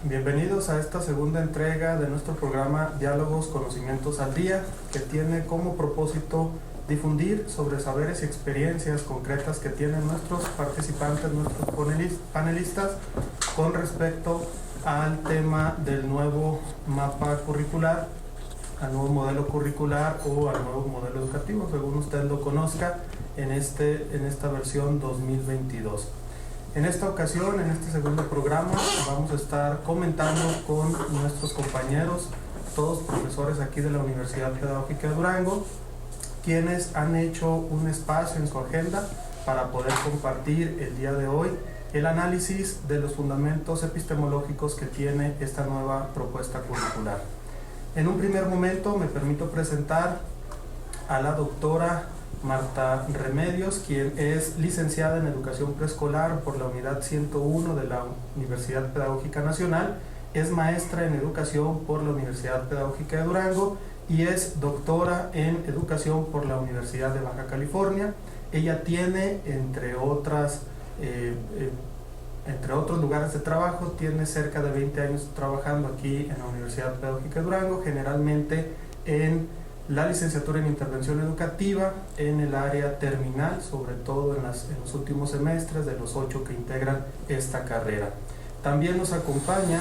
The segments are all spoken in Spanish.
Bienvenidos a esta segunda entrega de nuestro programa Diálogos Conocimientos al Día, que tiene como propósito difundir sobre saberes y experiencias concretas que tienen nuestros participantes, nuestros panelistas, con respecto al tema del nuevo mapa curricular, al nuevo modelo curricular o al nuevo modelo educativo, según usted lo conozca, en esta versión 2022. En esta ocasión, en este segundo programa, vamos a estar comentando con nuestros compañeros, todos profesores aquí de la Universidad Pedagógica de Durango, quienes han hecho un espacio en su agenda para poder compartir el día de hoy el análisis de los fundamentos epistemológicos que tiene esta nueva propuesta curricular. En un primer momento me permito presentar a la doctora Marta Remedios, quien es licenciada en Educación Preescolar por la Unidad 101 de la Universidad Pedagógica Nacional, es maestra en Educación por la Universidad Pedagógica de Durango y es doctora en Educación por la Universidad de Baja California. Ella tiene, entre otros lugares de trabajo, tiene cerca de 20 años trabajando aquí en la Universidad Pedagógica de Durango, generalmente en la licenciatura en Intervención Educativa, en el área terminal, sobre todo en los últimos semestres de los 8 que integran esta carrera. También nos acompaña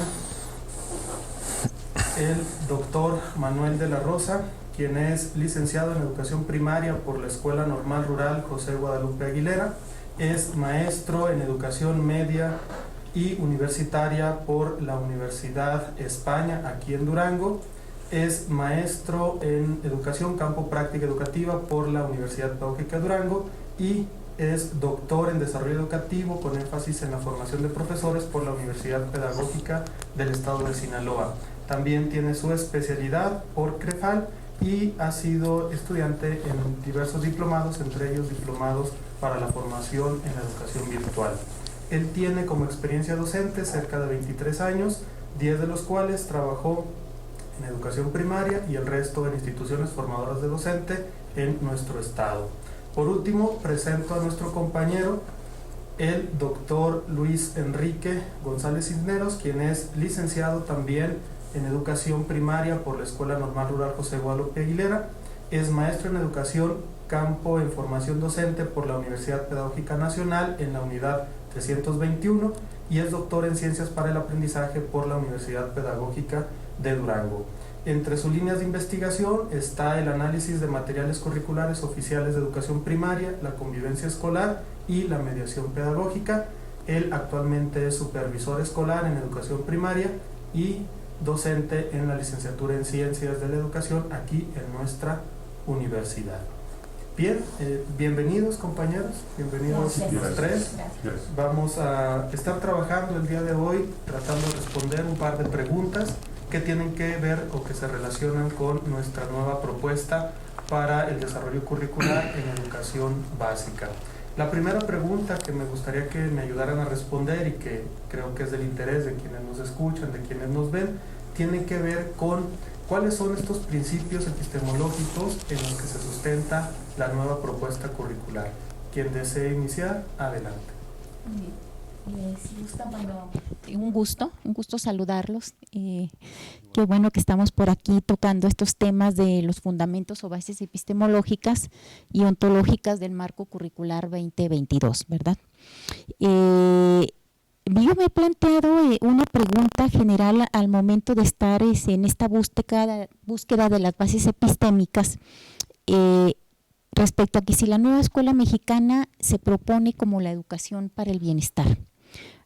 el doctor Manuel de la Rosa, quien es licenciado en Educación Primaria por la Escuela Normal Rural José Guadalupe Aguilera, es maestro en Educación Media y Universitaria por la Universidad España, aquí en Durango, es maestro en Educación Campo Práctica Educativa por la Universidad Pedagógica de Durango y es doctor en Desarrollo Educativo con énfasis en la formación de profesores por la Universidad Pedagógica del Estado de Sinaloa. También tiene su especialidad por CREFAL y ha sido estudiante en diversos diplomados, entre ellos diplomados para la formación en la educación virtual. Él tiene como experiencia docente cerca de 23 años, 10 de los cuales trabajó en educación primaria y el resto en instituciones formadoras de docente en nuestro estado. Por último, presento a nuestro compañero, el doctor Luis Enrique González Cisneros, quien es licenciado también en educación primaria por la Escuela Normal Rural José Guadalupe Aguilera, es maestro en educación campo en formación docente por la Universidad Pedagógica Nacional en la unidad 321 y es doctor en ciencias para el aprendizaje por la Universidad Pedagógica de Durango. Entre sus líneas de investigación está el análisis de materiales curriculares oficiales de educación primaria, la convivencia escolar y la mediación pedagógica. Él actualmente es supervisor escolar en educación primaria y docente en la licenciatura en Ciencias de la Educación aquí en nuestra universidad. Bien, bienvenidos compañeros, bienvenidos los tres. Vamos a estar trabajando el día de hoy tratando de responder un par de preguntas que tienen que ver o que se relacionan con nuestra nueva propuesta para el desarrollo curricular en educación básica. La primera pregunta que me gustaría que me ayudaran a responder y que creo que es del interés de quienes nos escuchan, de quienes nos ven, tiene que ver con cuáles son estos principios epistemológicos en los que se sustenta la nueva propuesta curricular. Quien desee iniciar, adelante. Si gustan, bueno, un gusto saludarlos. Qué bueno que estamos por aquí tocando estos temas de los fundamentos o bases epistemológicas y ontológicas del marco curricular 2022, ¿verdad? Yo me he planteado una pregunta general al momento de estar en esta búsqueda de las bases epistémicas respecto a que si la nueva escuela mexicana se propone como la educación para el bienestar.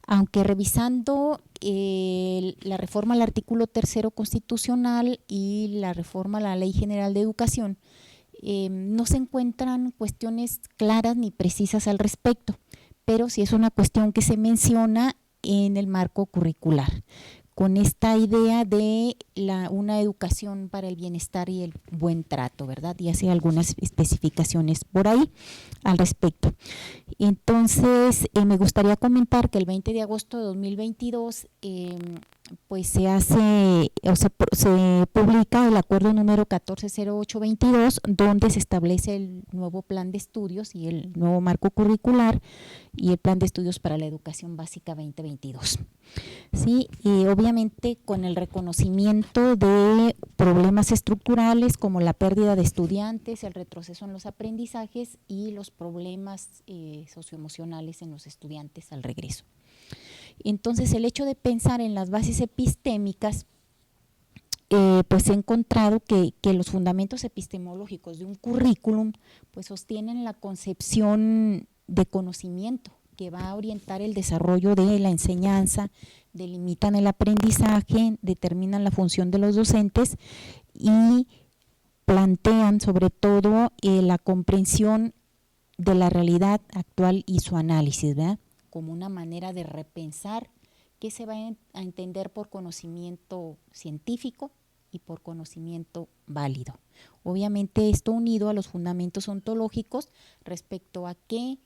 Aunque revisando la reforma al artículo 3º constitucional y la reforma a la Ley General de Educación, no se encuentran cuestiones claras ni precisas al respecto, pero sí es una cuestión que se menciona en el marco curricular, con esta idea de una educación para el bienestar y el buen trato, ¿verdad? Y hace algunas especificaciones por ahí al respecto. Entonces, me gustaría comentar que el 20 de agosto de 2022 pues se hace, o sea, se publica el acuerdo número 140822, donde se establece el nuevo plan de estudios y el nuevo marco curricular y el plan de estudios para la educación básica 2022. Sí, y obviamente con el reconocimiento de problemas estructurales como la pérdida de estudiantes, el retroceso en los aprendizajes y los problemas socioemocionales en los estudiantes al regreso. Entonces, el hecho de pensar en las bases epistémicas, pues he encontrado que los fundamentos epistemológicos de un currículum pues sostienen la concepción de conocimiento que va a orientar el desarrollo de la enseñanza, delimitan el aprendizaje, determinan la función de los docentes y plantean sobre todo la comprensión de la realidad actual y su análisis, ¿verdad? Como una manera de repensar qué se va a entender por conocimiento científico y por conocimiento válido. Obviamente esto unido a los fundamentos ontológicos respecto a qué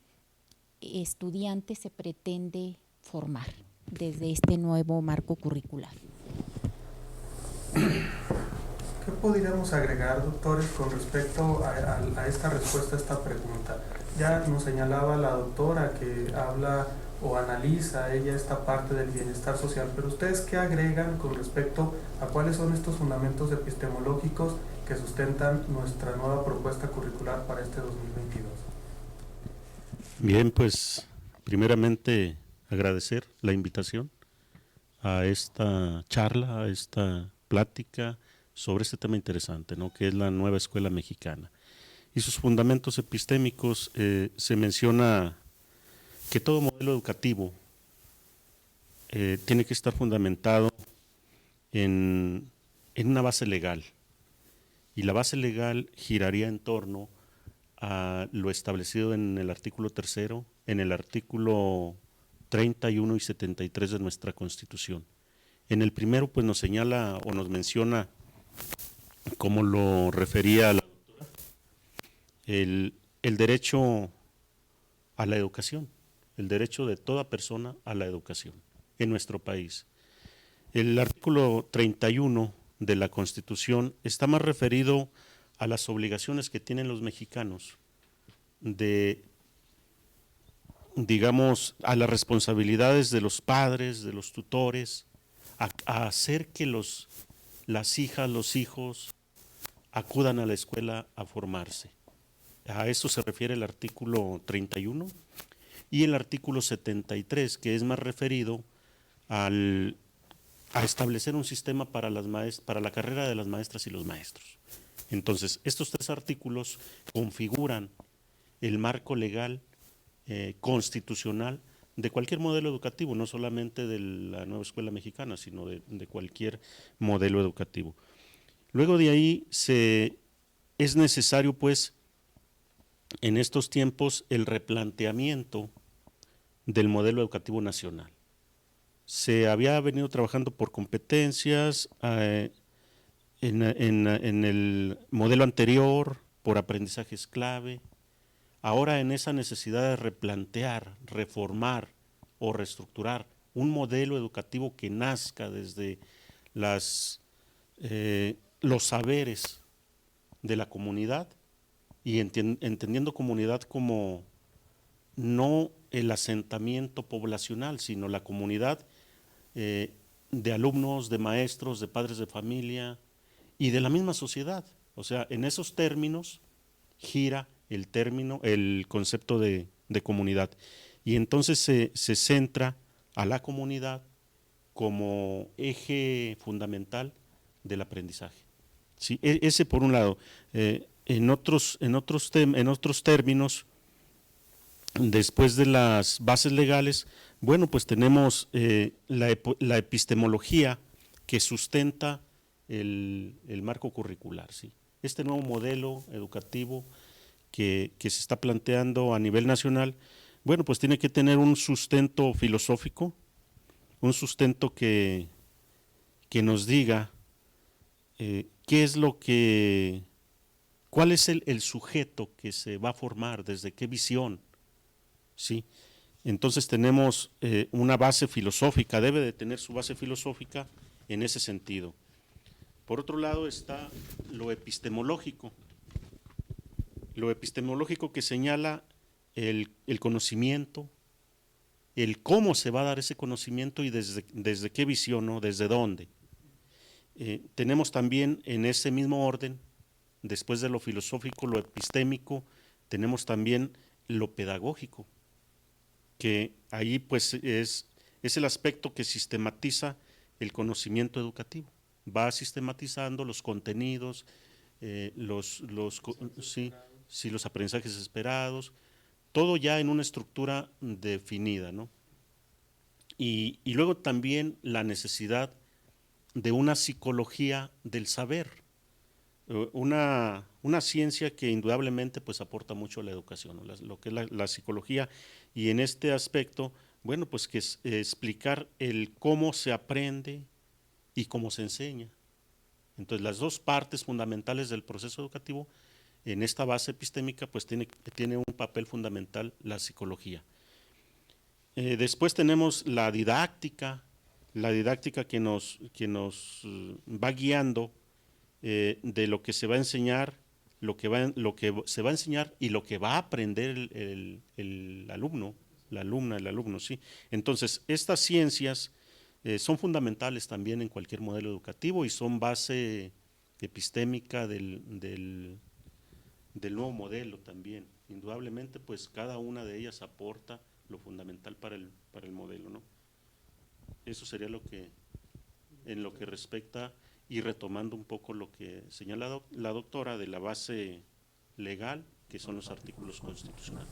estudiante se pretende formar desde este nuevo marco curricular. ¿Qué podríamos agregar, doctores, con respecto a esta respuesta a esta pregunta? Ya nos señalaba la doctora que habla o analiza ella esta parte del bienestar social, pero ¿ustedes qué agregan con respecto a cuáles son estos fundamentos epistemológicos que sustentan nuestra nueva propuesta curricular para este 2022? Bien, pues primeramente agradecer la invitación a esta charla, a esta plática sobre este tema interesante, ¿no?, que es la nueva escuela mexicana. Y sus fundamentos epistémicos, se menciona que todo modelo educativo tiene que estar fundamentado en una base legal, y la base legal giraría en torno a lo establecido en el artículo 3º, en el artículo 31 y 73 de nuestra Constitución. En el primero, pues nos señala o nos menciona, como lo refería la doctora, el derecho a la educación, el derecho de toda persona a la educación en nuestro país. El artículo 31 de la Constitución está más referido a las obligaciones que tienen los mexicanos de, digamos, a las responsabilidades de los padres, de los tutores, a hacer que las hijas, los hijos acudan a la escuela a formarse. A eso se refiere el artículo 31 y el artículo 73, que es más referido a establecer un sistema para la carrera de las maestras y los maestros. Entonces, estos tres artículos configuran el marco legal constitucional de cualquier modelo educativo, no solamente de la nueva escuela mexicana, sino de cualquier modelo educativo. Luego de ahí es necesario, pues, en estos tiempos, el replanteamiento del modelo educativo nacional. Se había venido trabajando por competencias, en el modelo anterior, por aprendizajes clave. Ahora, en esa necesidad de replantear, reformar o reestructurar un modelo educativo que nazca desde los saberes de la comunidad, y entendiendo comunidad como no el asentamiento poblacional, sino la comunidad de alumnos, de maestros, de padres de familia y de la misma sociedad. O sea, en esos términos gira el concepto de comunidad, y entonces se centra a la comunidad como eje fundamental del aprendizaje. Sí, ese por un lado. En otros términos, después de las bases legales, bueno, pues tenemos la epistemología que sustenta el marco curricular, ¿sí? Este nuevo modelo educativo que se está planteando a nivel nacional, bueno, pues tiene que tener un sustento filosófico, un sustento que nos diga cuál es el sujeto que se va a formar, desde qué visión, ¿sí? Entonces tenemos una base filosófica, debe de tener su base filosófica en ese sentido. Por otro lado está lo epistemológico que señala el conocimiento, el cómo se va a dar ese conocimiento y desde qué visión, ¿no? Desde dónde. Tenemos también en ese mismo orden, después de lo filosófico, lo epistémico, tenemos también lo pedagógico, que ahí pues es el aspecto que sistematiza el conocimiento educativo. Va sistematizando los contenidos, los aprendizajes esperados, todo ya en una estructura definida, ¿no? Y luego también la necesidad de una psicología del saber, una ciencia que indudablemente pues aporta mucho a la educación, ¿no? Lo que es la psicología, y en este aspecto, bueno, pues que es explicar el cómo se aprende y cómo se enseña. Entonces las dos partes fundamentales del proceso educativo, en esta base epistémica, pues tiene un papel fundamental la psicología. Después tenemos la didáctica que nos va guiando de lo que se va a enseñar, lo que se va a enseñar y lo que va a aprender el alumno, la alumna, el alumno, ¿sí? Entonces, estas ciencias son fundamentales también en cualquier modelo educativo y son base epistémica del nuevo modelo también. Indudablemente, pues cada una de ellas aporta lo fundamental para el modelo, ¿no? Eso sería en lo que respecta, y retomando un poco lo que señala la doctora de la base legal, que son los artículos constitucionales.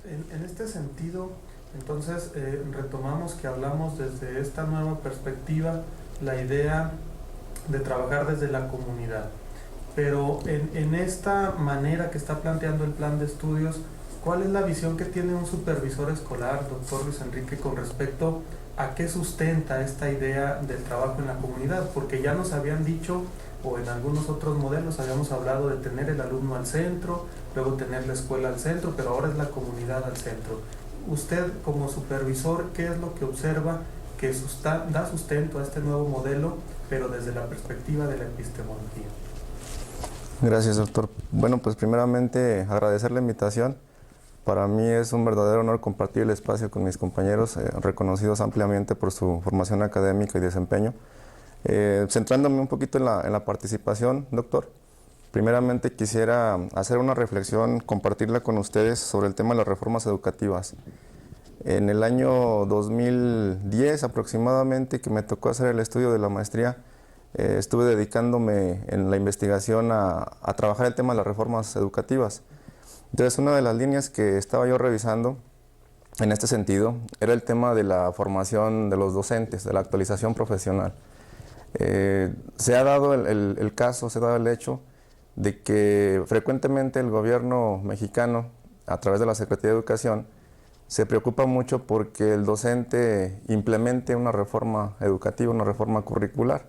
En este sentido, entonces, retomamos que hablamos desde esta nueva perspectiva, la idea de trabajar desde la comunidad. Pero en esta manera que está planteando el plan de estudios, ¿cuál es la visión que tiene un supervisor escolar, doctor Luis Enrique, con respecto a qué sustenta esta idea del trabajo en la comunidad? Porque ya nos habían dicho, o en algunos otros modelos habíamos hablado de tener el alumno al centro, luego tener la escuela al centro, pero ahora es la comunidad al centro. Usted como supervisor, ¿qué es lo que observa que da sustento a este nuevo modelo, pero desde la perspectiva de la epistemología? Gracias, doctor. Bueno, pues primeramente agradecer la invitación. Para mí es un verdadero honor compartir el espacio con mis compañeros, reconocidos ampliamente por su formación académica y desempeño. Centrándome un poquito en la participación, doctor, primeramente quisiera hacer una reflexión, compartirla con ustedes sobre el tema de las reformas educativas. En el año 2010 aproximadamente, que me tocó hacer el estudio de la maestría, estuve dedicándome en la investigación a trabajar el tema de las reformas educativas. Entonces, una de las líneas que estaba yo revisando en este sentido era el tema de la formación de los docentes, de la actualización profesional. Se ha dado el caso, se ha dado el hecho de que frecuentemente el gobierno mexicano, a través de la Secretaría de Educación, se preocupa mucho porque el docente implemente una reforma educativa, una reforma curricular.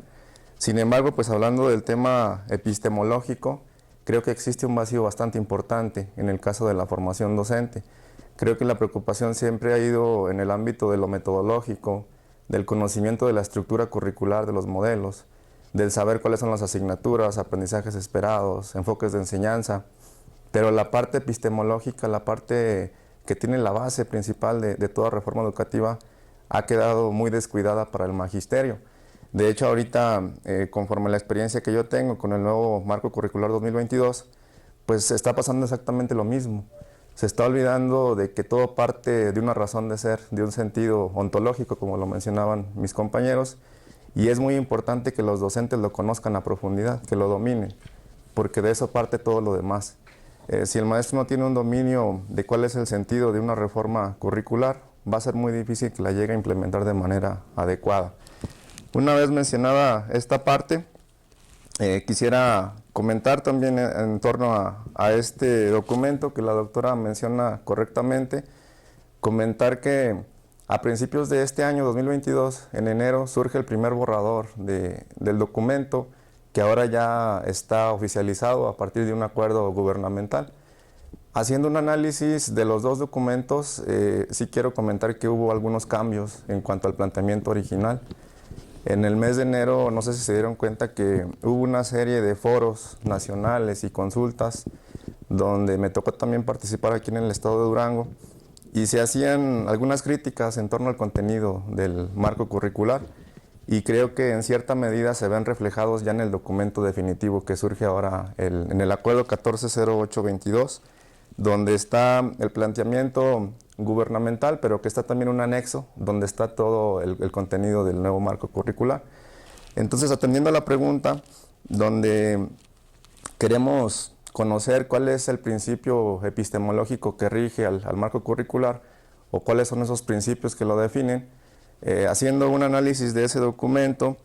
Sin embargo, pues hablando del tema epistemológico, creo que existe un vacío bastante importante en el caso de la formación docente. Creo que la preocupación siempre ha ido en el ámbito de lo metodológico, del conocimiento de la estructura curricular de los modelos, del saber cuáles son las asignaturas, aprendizajes esperados, enfoques de enseñanza, pero la parte epistemológica, la parte que tiene la base principal de toda reforma educativa, ha quedado muy descuidada para el magisterio. De hecho, ahorita, conforme a la experiencia que yo tengo con el nuevo marco curricular 2022, pues está pasando exactamente lo mismo. Se está olvidando de que todo parte de una razón de ser, de un sentido ontológico, como lo mencionaban mis compañeros, y es muy importante que los docentes lo conozcan a profundidad, que lo dominen, porque de eso parte todo lo demás. Si el maestro no tiene un dominio de cuál es el sentido de una reforma curricular, va a ser muy difícil que la llegue a implementar de manera adecuada. Una vez mencionada esta parte, quisiera comentar también en torno a este documento que la doctora menciona correctamente, comentar que a principios de este año 2022, en enero, surge el primer borrador del documento, que ahora ya está oficializado a partir de un acuerdo gubernamental. Haciendo un análisis de los dos documentos, sí quiero comentar que hubo algunos cambios en cuanto al planteamiento original. En el mes de enero, no sé si se dieron cuenta que hubo una serie de foros nacionales y consultas donde me tocó también participar aquí en el estado de Durango y se hacían algunas críticas en torno al contenido del marco curricular y creo que en cierta medida se ven reflejados ya en el documento definitivo que surge ahora en el acuerdo 140822, donde está el planteamiento gubernamental, pero que está también un anexo donde está todo el contenido del nuevo marco curricular. Entonces, atendiendo a la pregunta, donde queremos conocer cuál es el principio epistemológico que rige al marco curricular o cuáles son esos principios que lo definen, haciendo un análisis de ese documento,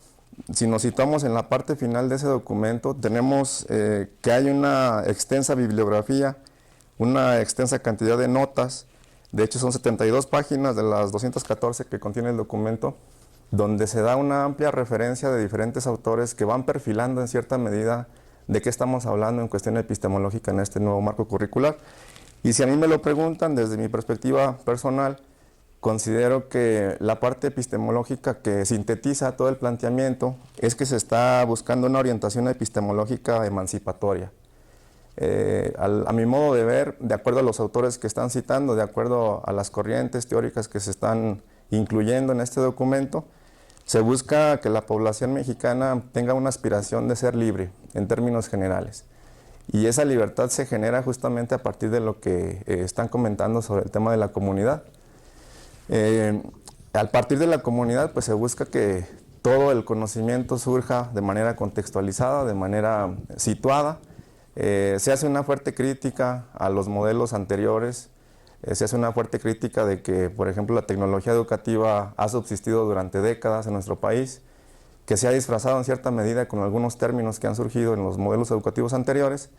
si nos situamos en la parte final de ese documento, tenemos que hay una extensa bibliografía, una extensa cantidad de notas, de hecho son 72 páginas de las 214 que contiene el documento, donde se da una amplia referencia de diferentes autores que van perfilando en cierta medida de qué estamos hablando en cuestión epistemológica en este nuevo marco curricular. Y si a mí me lo preguntan, desde mi perspectiva personal, considero que la parte epistemológica que sintetiza todo el planteamiento es que se está buscando una orientación epistemológica emancipatoria. A mi modo de ver, de acuerdo a los autores que están citando, de acuerdo a las corrientes teóricas que se están incluyendo en este documento, se busca que la población mexicana tenga una aspiración de ser libre en términos generales. Y esa libertad se genera justamente a partir de lo que están comentando sobre el tema de la comunidad. Al partir de la comunidad, pues se busca que todo el conocimiento surja de manera contextualizada, de manera situada. Se hace una fuerte crítica a los modelos anteriores, se hace una fuerte crítica de que, por ejemplo, la tecnología educativa ha subsistido durante décadas en nuestro país, que se ha disfrazado en cierta medida con algunos términos que han surgido en los modelos educativos anteriores,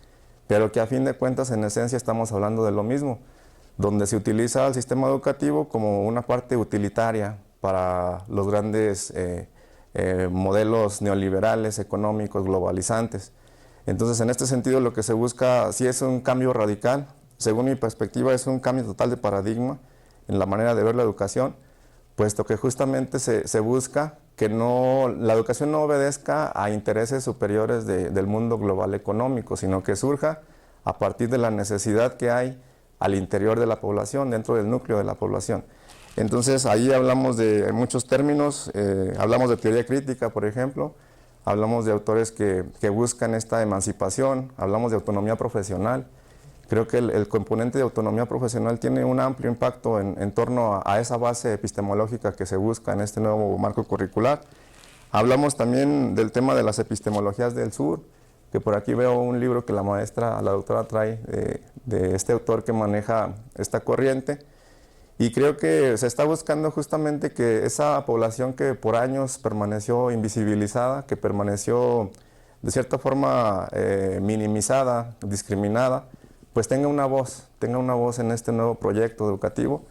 pero que a fin de cuentas, en esencia, estamos hablando de lo mismo, donde se utiliza el sistema educativo como una parte utilitaria para los grandes modelos neoliberales, económicos, globalizantes. Entonces, en este sentido, lo que se busca sí es un cambio radical. Según mi perspectiva, es un cambio total de paradigma en la manera de ver la educación, puesto que justamente se busca que la educación no obedezca a intereses superiores del mundo global económico, sino que surja a partir de la necesidad que hay al interior de la población, dentro del núcleo de la población. Entonces, ahí hablamos de muchos términos, hablamos de teoría crítica, por ejemplo, hablamos de autores que buscan esta emancipación, hablamos de autonomía profesional. Creo que el componente de autonomía profesional tiene un amplio impacto en torno a esa base epistemológica que se busca en este nuevo marco curricular. Hablamos también del tema de las epistemologías del sur, que por aquí veo un libro que la doctora trae de este autor que maneja esta corriente. Y creo que se está buscando justamente que esa población que por años permaneció invisibilizada, que permaneció de cierta forma minimizada, discriminada, pues tenga una voz en este nuevo proyecto educativo.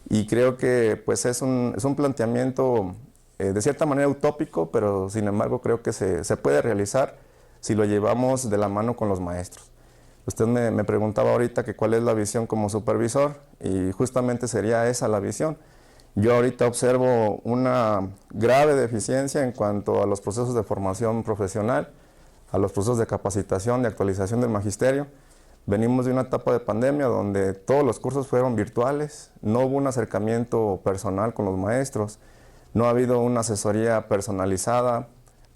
Y creo que pues es un planteamiento de cierta manera utópico, pero sin embargo creo que se puede realizar si lo llevamos de la mano con los maestros. Usted me preguntaba ahorita que cuál es la visión como supervisor y justamente sería esa la visión. Yo ahorita observo una grave deficiencia en cuanto a los procesos de formación profesional, a los procesos de capacitación, de actualización del magisterio. Venimos de una etapa de pandemia donde todos los cursos fueron virtuales, no hubo un acercamiento personal con los maestros, no ha habido una asesoría personalizada,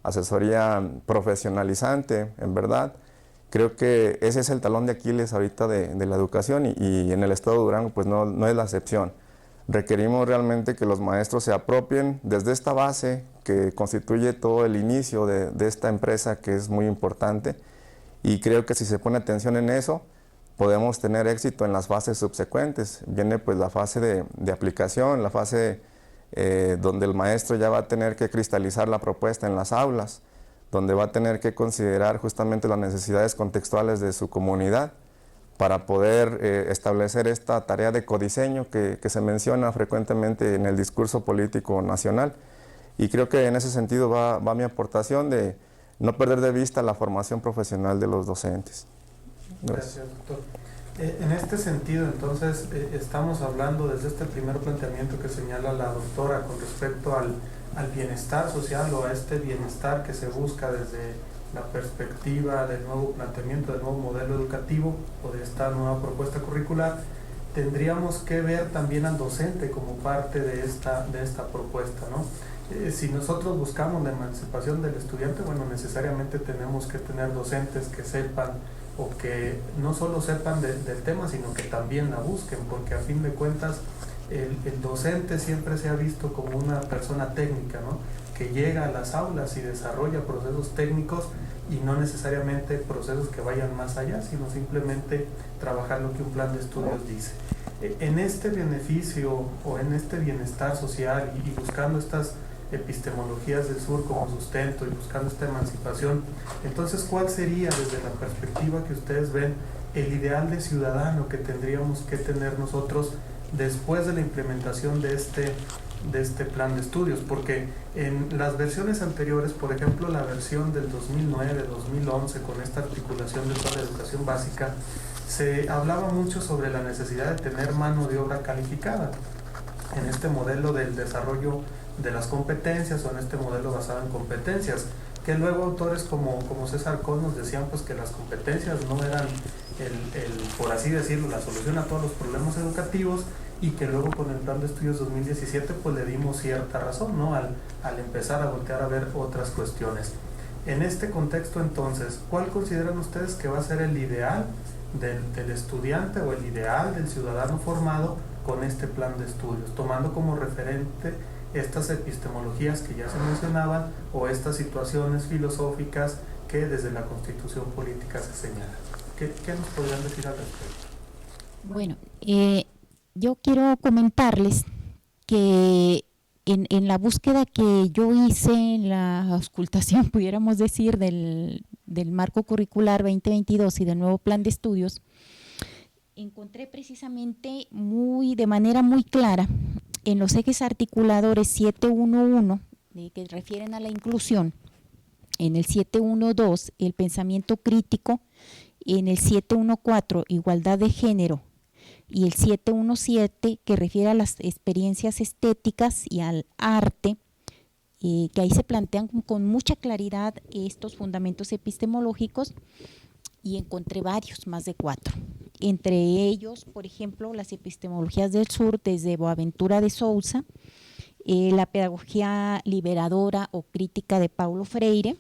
asesoría profesionalizante, en verdad. Creo que ese es el talón de Aquiles ahorita de la educación y en el estado de Durango pues no es la excepción. Requerimos realmente que los maestros se apropien desde esta base que constituye todo el inicio de esta empresa que es muy importante y creo que si se pone atención en eso podemos tener éxito en las fases subsecuentes. Viene pues la fase de aplicación, la fase donde el maestro ya va a tener que cristalizar la propuesta en las aulas, donde va a tener que considerar justamente las necesidades contextuales de su comunidad para poder establecer esta tarea de codiseño que se menciona frecuentemente en el discurso político nacional. Y creo que en ese sentido va mi aportación de no perder de vista la formación profesional de los docentes. Gracias, doctor. En este sentido, entonces, estamos hablando desde este primer planteamiento que señala la doctora con respecto al bienestar social o a este bienestar que se busca desde la perspectiva del nuevo planteamiento, del nuevo modelo educativo o de esta nueva propuesta curricular. Tendríamos que ver también al docente como parte de esta propuesta, ¿no? Si nosotros buscamos la emancipación del estudiante, bueno, necesariamente tenemos que tener docentes que sepan o que no solo sepan del tema, sino que también la busquen, porque a fin de cuentas el docente siempre se ha visto como una persona técnica, ¿no? Que llega a las aulas y desarrolla procesos técnicos y no necesariamente procesos que vayan más allá, sino simplemente trabajar lo que un plan de estudios dice. En este beneficio o en este bienestar social y buscando estas epistemologías del sur como sustento y buscando esta emancipación, entonces, ¿cuál sería desde la perspectiva que ustedes ven el ideal de ciudadano que tendríamos que tener nosotros después de la implementación de este plan de estudios? Porque en las versiones anteriores, por ejemplo la versión del 2009-2011 con esta articulación de toda la educación básica, se hablaba mucho sobre la necesidad de tener mano de obra calificada en este modelo del desarrollo de las competencias o en este modelo basado en competencias, que luego autores como César Coll nos decían pues que las competencias no eran por así decirlo, la solución a todos los problemas educativos, y que luego con el plan de estudios 2017 pues le dimos cierta razón, ¿no? Al empezar a voltear a ver otras cuestiones. En este contexto entonces, ¿cuál consideran ustedes que va a ser el ideal del estudiante o el ideal del ciudadano formado con este plan de estudios, tomando como referente estas epistemologías que ya se mencionaban o estas situaciones filosóficas que desde la Constitución política se señalan? ¿Qué nos podrían decir al respecto? Bueno, yo quiero comentarles que en la búsqueda que yo hice, en la auscultación, pudiéramos decir, del marco curricular 2022 y del nuevo plan de estudios, encontré precisamente de manera muy clara en los ejes articuladores 711, que refieren a la inclusión, en el 712 el pensamiento crítico, en el 714 igualdad de género, y el 717 que refiere a las experiencias estéticas y al arte, que ahí se plantean con mucha claridad estos fundamentos epistemológicos, y encontré varios, más de 4. Entre ellos, por ejemplo, las epistemologías del sur desde Boaventura de Sousa, la pedagogía liberadora o crítica de Paulo Freire,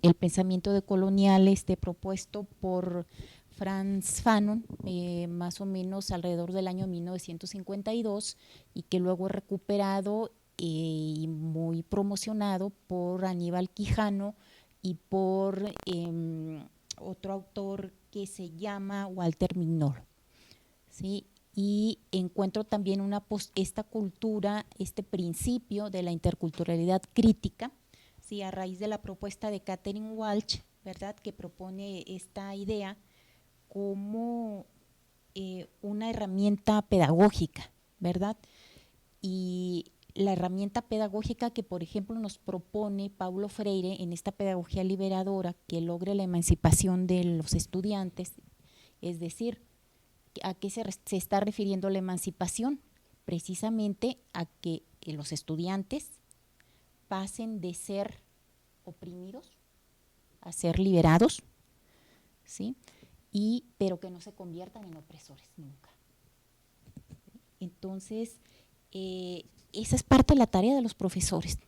el pensamiento decolonial propuesto por Frantz Fanon, más o menos alrededor del año 1952, y que luego es recuperado y muy promocionado por Aníbal Quijano y por otro autor que se llama Walter Mignolo, ¿sí? Y encuentro también esta cultura, este principio de la interculturalidad crítica, ¿sí? A raíz de la propuesta de Catherine Walsh, ¿verdad?, que propone esta idea como una herramienta pedagógica, ¿verdad? Y la herramienta pedagógica que, por ejemplo, nos propone Paulo Freire en esta pedagogía liberadora que logre la emancipación de los estudiantes, es decir, ¿a qué se está refiriendo la emancipación? Precisamente a que los estudiantes pasen de ser oprimidos a ser liberados, ¿sí? Pero que no se conviertan en opresores nunca. Entonces, esa es parte de la tarea de los profesores,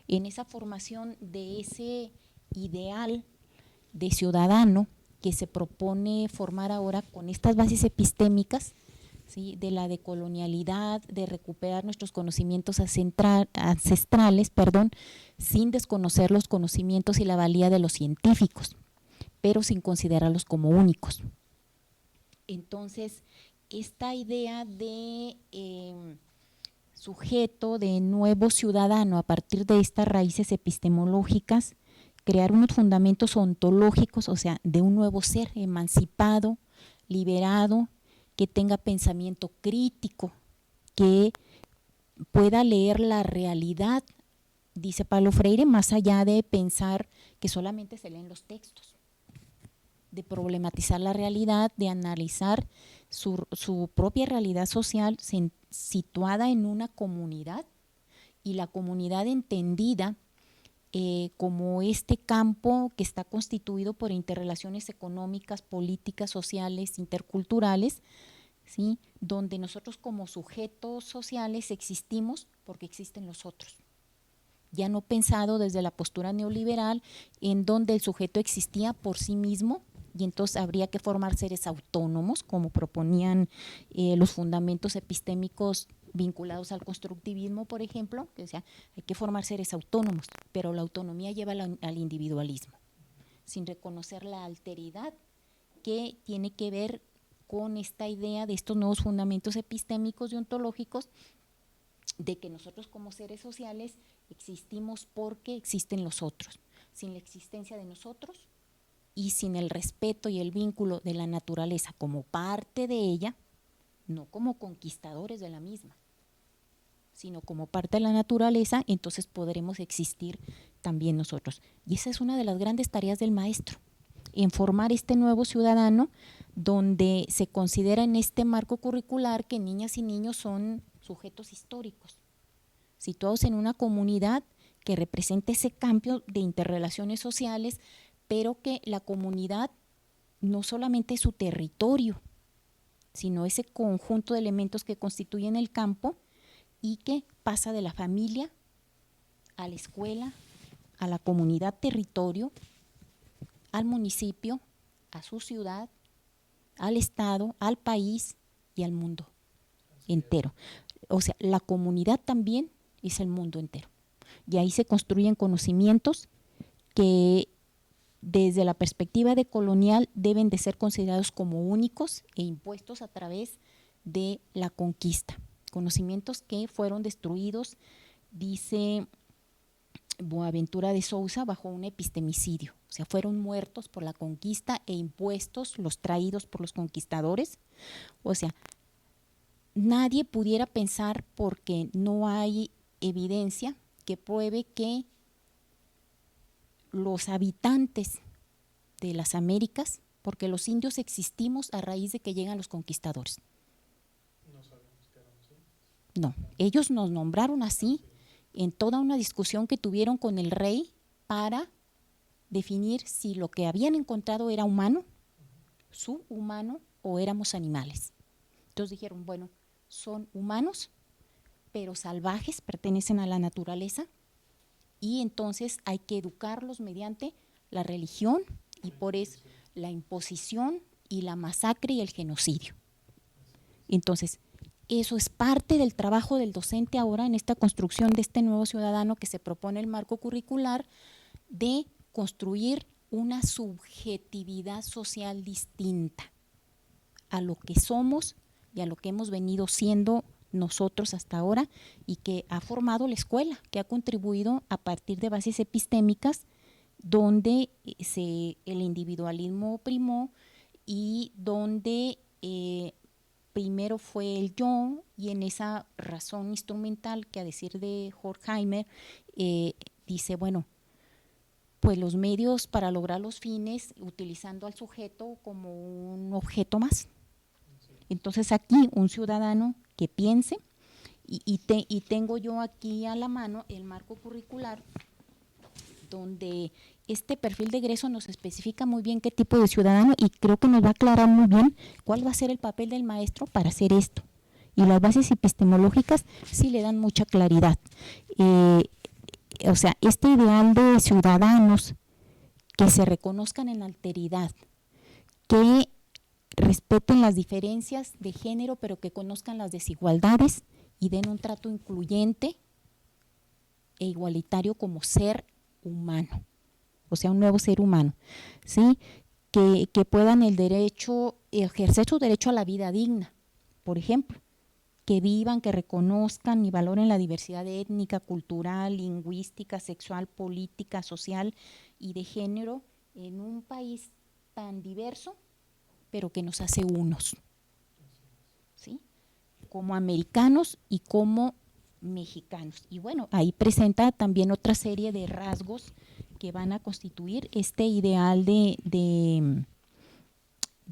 en esa formación de ese ideal de ciudadano que se propone formar ahora con estas bases epistémicas, ¿sí?, de la decolonialidad, de recuperar nuestros conocimientos ancestrales, sin desconocer los conocimientos y la valía de los científicos, pero sin considerarlos como únicos. Entonces, esta idea de sujeto, de nuevo ciudadano, a partir de estas raíces epistemológicas, crear unos fundamentos ontológicos, o sea, de un nuevo ser emancipado, liberado, que tenga pensamiento crítico, que pueda leer la realidad, dice Paulo Freire, más allá de pensar que solamente se leen los textos. de problematizar la realidad, de analizar su propia realidad social situada en una comunidad, y la comunidad entendida como este campo que está constituido por interrelaciones económicas, políticas, sociales, interculturales, ¿sí?, donde nosotros como sujetos sociales existimos porque existen los otros. Ya no pensado desde la postura neoliberal, en donde el sujeto existía por sí mismo y entonces habría que formar seres autónomos, como proponían los fundamentos epistémicos vinculados al constructivismo, por ejemplo, que decía, hay que formar seres autónomos, pero la autonomía lleva al individualismo, sin reconocer la alteridad que tiene que ver con esta idea de estos nuevos fundamentos epistémicos y ontológicos, de que nosotros como seres sociales existimos porque existen los otros. Sin la existencia de nosotros y sin el respeto y el vínculo de la naturaleza como parte de ella, no como conquistadores de la misma, sino como parte de la naturaleza, entonces podremos existir también nosotros. Y esa es una de las grandes tareas del maestro, en formar este nuevo ciudadano, donde se considera en este marco curricular que niñas y niños son sujetos históricos, situados en una comunidad que representa ese cambio de interrelaciones sociales, pero que la comunidad no solamente es su territorio, sino ese conjunto de elementos que constituyen el campo y que pasa de la familia a la escuela, a la comunidad territorio, al municipio, a su ciudad, al estado, al país y al mundo entero. O sea, la comunidad también es el mundo entero. Y ahí se construyen conocimientos que desde la perspectiva de colonial deben de ser considerados como únicos e impuestos a través de la conquista. Conocimientos que fueron destruidos, dice Boaventura de Sousa, bajo un epistemicidio. O sea, fueron muertos por la conquista e impuestos, los traídos por los conquistadores. O sea, nadie pudiera pensar, porque no hay evidencia que pruebe que los habitantes de las Américas, porque los indios existimos a raíz de que llegan los conquistadores. No, ellos nos nombraron así en toda una discusión que tuvieron con el rey para definir si lo que habían encontrado era humano, subhumano o éramos animales. Entonces dijeron, bueno, son humanos, pero salvajes, pertenecen a la naturaleza, y entonces hay que educarlos mediante la religión y por eso la imposición y la masacre y el genocidio. Entonces, eso es parte del trabajo del docente ahora en esta construcción de este nuevo ciudadano que se propone el marco curricular, de construir una subjetividad social distinta a lo que somos y a lo que hemos venido siendo nosotros hasta ahora, y que ha formado la escuela, que ha contribuido a partir de bases epistémicas donde el individualismo primó y donde primero fue el yo, y en esa razón instrumental que, a decir de Horkheimer, dice, bueno, pues los medios para lograr los fines, utilizando al sujeto como un objeto más. Entonces aquí un ciudadano que piense, y tengo yo aquí a la mano el marco curricular, donde este perfil de egreso nos especifica muy bien qué tipo de ciudadano, y creo que nos va a aclarar muy bien cuál va a ser el papel del maestro para hacer esto. Y las bases epistemológicas sí le dan mucha claridad. O sea, este ideal de ciudadanos que se reconozcan en alteridad, que respeten las diferencias de género, pero que conozcan las desigualdades y den un trato incluyente e igualitario como ser humano, o sea, un nuevo ser humano, ¿sí? Que puedan ejercer su derecho a la vida digna, por ejemplo, que vivan, que reconozcan y valoren la diversidad étnica, cultural, lingüística, sexual, política, social y de género en un país tan diverso, pero que nos hace unos, ¿sí? Como americanos y como mexicanos. Y bueno, ahí presenta también otra serie de rasgos que van a constituir este ideal de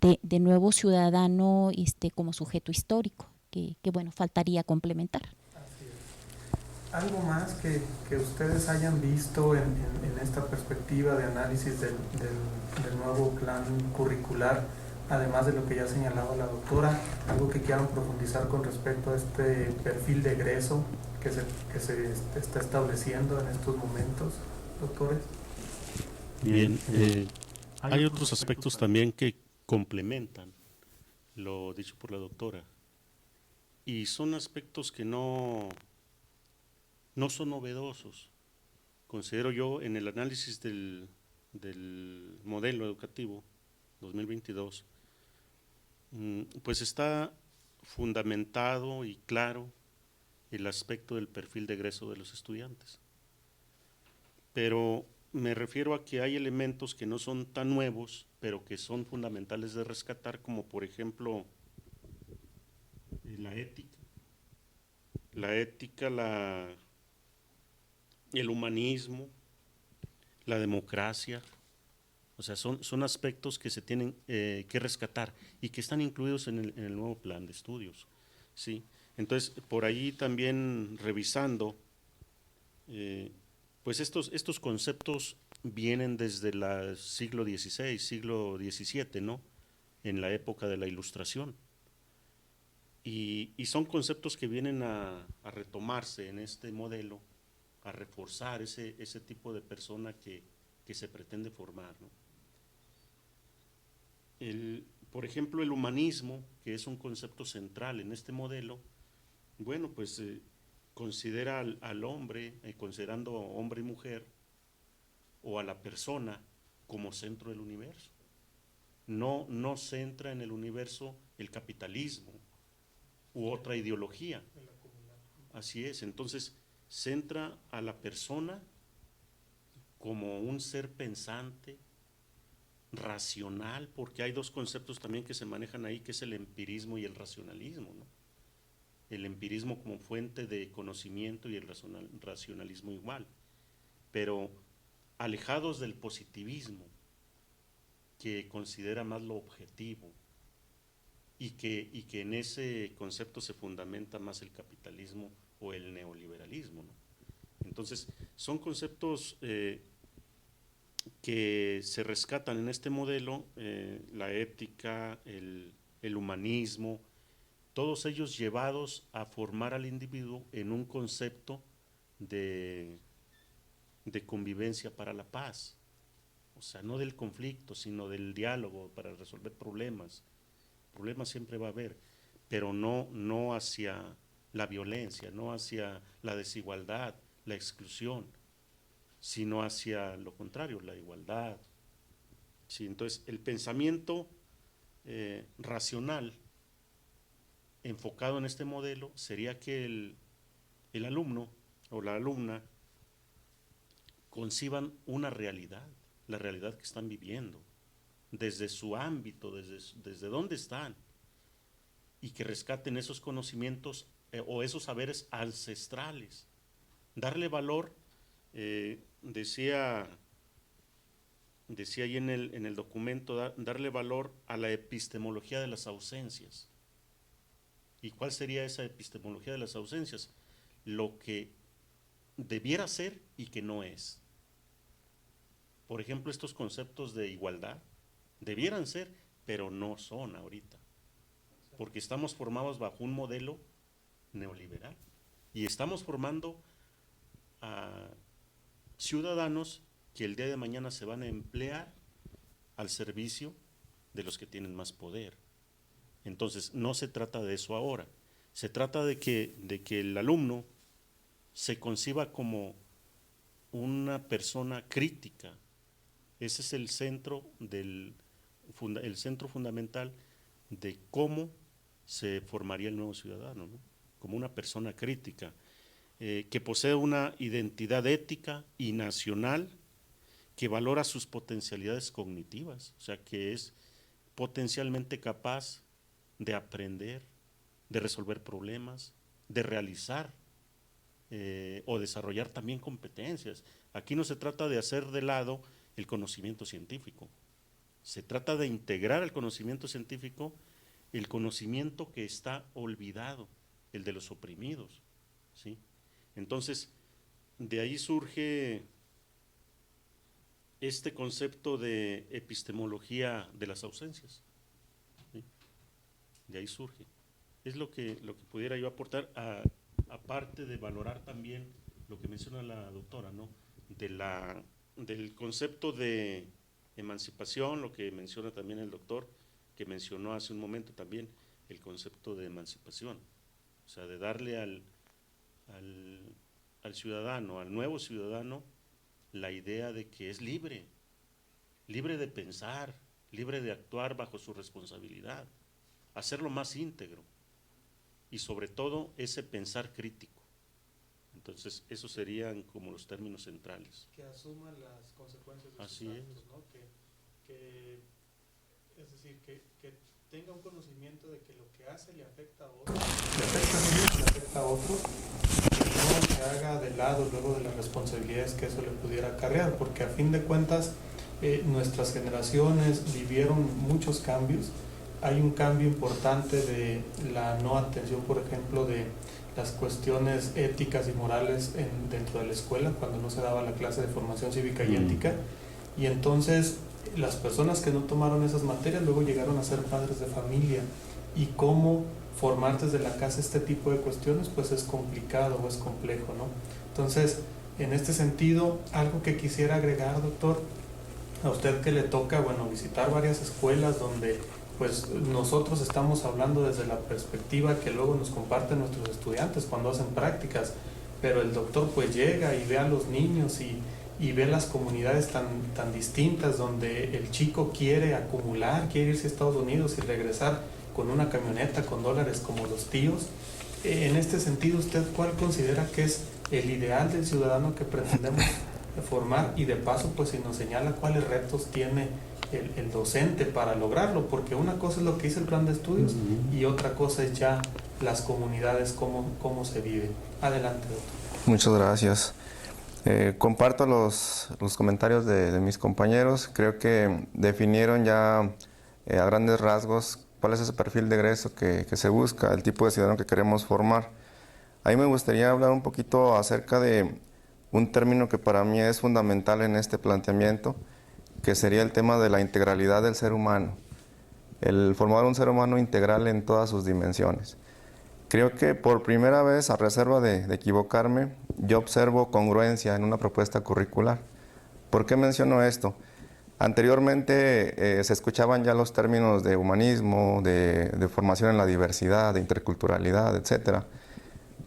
de nuevo ciudadano como sujeto histórico, que bueno, faltaría complementar. Así es. ¿Algo más que ustedes hayan visto en esta perspectiva de análisis del nuevo plan curricular, además de lo que ya señalaba la doctora? ¿Algo que quieran profundizar con respecto a este perfil de egreso que se está estableciendo en estos momentos, doctores? Bien, hay otros aspectos también que complementan lo dicho por la doctora, y son aspectos que no son novedosos. Considero yo, en el análisis del modelo educativo 2022, pues está fundamentado y claro el aspecto del perfil de egreso de los estudiantes. Pero me refiero a que hay elementos que no son tan nuevos, pero que son fundamentales de rescatar, como por ejemplo la ética, el humanismo, la democracia. O sea, son aspectos que se tienen que rescatar y que están incluidos en el nuevo plan de estudios, ¿sí? Entonces, por ahí también revisando, pues estos conceptos vienen desde el siglo XVI, siglo XVII, ¿no? En la época de la Ilustración. Y son conceptos que vienen a retomarse en este modelo, a reforzar ese tipo de persona que se pretende formar, ¿no? Por ejemplo, el humanismo, que es un concepto central en este modelo, bueno, pues considera al hombre, considerando hombre y mujer, o a la persona como centro del universo. No centra en el universo el capitalismo u otra ideología. Así es, entonces centra a la persona como un ser pensante, racional, porque hay dos conceptos también que se manejan ahí, que es el empirismo y el racionalismo, ¿no? El empirismo como fuente de conocimiento y el racionalismo igual, pero alejados del positivismo, que considera más lo objetivo, y que en ese concepto se fundamenta más el capitalismo o el neoliberalismo, ¿no? Entonces, son conceptos que se rescatan en este modelo, la ética, el humanismo, todos ellos llevados a formar al individuo en un concepto de convivencia para la paz. O sea, no del conflicto, sino del diálogo para resolver problemas. Problemas siempre va a haber, pero no hacia la violencia, no hacia la desigualdad, la exclusión, sino hacia lo contrario, la igualdad. Sí, entonces, el pensamiento racional enfocado en este modelo sería que el alumno o la alumna conciban una realidad, la realidad que están viviendo, desde su ámbito, desde dónde están, y que rescaten esos conocimientos o esos saberes ancestrales. Darle valor, decía ahí en el documento, darle valor a la epistemología de las ausencias. ¿Y cuál sería esa epistemología de las ausencias? Lo que debiera ser y que no es. Por ejemplo, estos conceptos de igualdad debieran ser, pero no son ahorita, porque estamos formados bajo un modelo neoliberal y estamos formando a ciudadanos que el día de mañana se van a emplear al servicio de los que tienen más poder. Entonces, no se trata de eso ahora, se trata de que el alumno se conciba como una persona crítica. Ese es el centro el centro fundamental de cómo se formaría el nuevo ciudadano, ¿no? Como una persona crítica, que posee una identidad ética y nacional, que valora sus potencialidades cognitivas, o sea, que es potencialmente capaz de aprender, de resolver problemas, de realizar o desarrollar también competencias. Aquí no se trata de hacer de lado el conocimiento científico, Se trata de integrar al conocimiento científico el conocimiento que está olvidado, el de los oprimidos, ¿sí? Entonces, de ahí surge este concepto de epistemología de las ausencias, ¿sí? De ahí surge. Es lo que pudiera yo aportar, aparte de valorar también lo que menciona la doctora, ¿no? Del concepto de emancipación, lo que menciona también el doctor, que mencionó hace un momento también, el concepto de emancipación, o sea, de darle al ciudadano, al nuevo ciudadano, la idea de que es libre, libre de pensar, libre de actuar bajo su responsabilidad, hacerlo más íntegro y sobre todo ese pensar crítico. Entonces, esos serían como los términos centrales. Que asuma las consecuencias de Así sus es. actos, ¿no? Es decir, que tenga un conocimiento de que lo que hace le afecta a otros, le afecta a mí, le afecta a otros, y no se haga de lado luego de las responsabilidades que eso le pudiera acarrear, porque a fin de cuentas nuestras generaciones vivieron muchos cambios. Hay un cambio importante de la no atención, por ejemplo, de las cuestiones éticas y morales dentro de la escuela, cuando no se daba la clase de formación cívica y ética, y entonces las personas que no tomaron esas materias luego llegaron a ser padres de familia, y cómo formar desde la casa este tipo de cuestiones pues es complicado o es complejo, ¿no? Entonces, en este sentido, algo que quisiera agregar, doctor, a usted que le toca, bueno, visitar varias escuelas donde pues nosotros estamos hablando desde la perspectiva que luego nos comparten nuestros estudiantes cuando hacen prácticas, pero el doctor pues llega y ve a los niños y ve las comunidades tan distintas, donde el chico quiere acumular, quiere irse a Estados Unidos y regresar con una camioneta con dólares como los tíos. En este sentido, ¿usted cuál considera que es el ideal del ciudadano que pretendemos formar? Y de paso, pues si nos señala cuáles retos tiene el docente para lograrlo, porque una cosa es lo que dice el plan de estudios y otra cosa es ya las comunidades, cómo se vive. Adelante, doctor. Muchas gracias. Comparto los comentarios de mis compañeros. Creo que definieron ya a grandes rasgos cuál es ese perfil de egreso que se busca, el tipo de ciudadano que queremos formar. A mí me gustaría hablar un poquito acerca de un término que para mí es fundamental en este planteamiento, que sería el tema de la integralidad del ser humano, el formar un ser humano integral en todas sus dimensiones. Creo que por primera vez, a reserva de equivocarme, yo observo congruencia en una propuesta curricular. ¿Por qué menciono esto? Anteriormente se escuchaban ya los términos de humanismo, de formación en la diversidad, de interculturalidad, etc.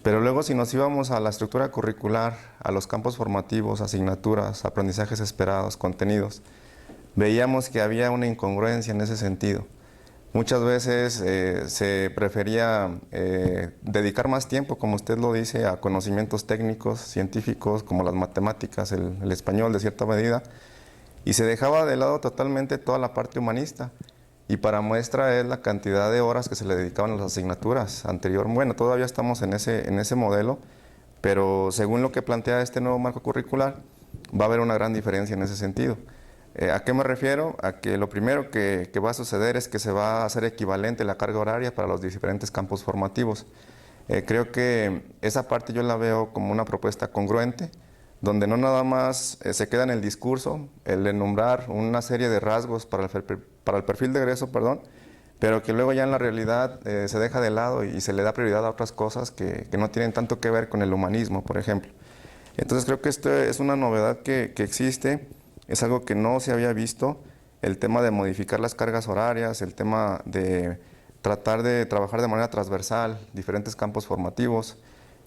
Pero luego, si nos íbamos a la estructura curricular, a los campos formativos, asignaturas, aprendizajes esperados, contenidos, veíamos que había una incongruencia en ese sentido. Muchas veces se prefería dedicar más tiempo, como usted lo dice, a conocimientos técnicos, científicos, como las matemáticas, el español de cierta medida, y se dejaba de lado totalmente toda la parte humanista. Y para muestra es la cantidad de horas que se le dedicaban a las asignaturas anterior. Bueno, todavía estamos en ese modelo, pero según lo que plantea este nuevo marco curricular, va a haber una gran diferencia en ese sentido. ¿A qué me refiero? A que lo primero que va a suceder es que se va a hacer equivalente la carga horaria para los diferentes campos formativos. Creo que esa parte yo la veo como una propuesta congruente, donde no nada más se queda en el discurso, el de nombrar una serie de rasgos para el perfil de egreso, pero que luego ya en la realidad se deja de lado y se le da prioridad a otras cosas que no tienen tanto que ver con el humanismo, por ejemplo. Entonces creo que esto es una novedad que existe. Es algo que no se había visto, el tema de modificar las cargas horarias, el tema de tratar de trabajar de manera transversal diferentes campos formativos,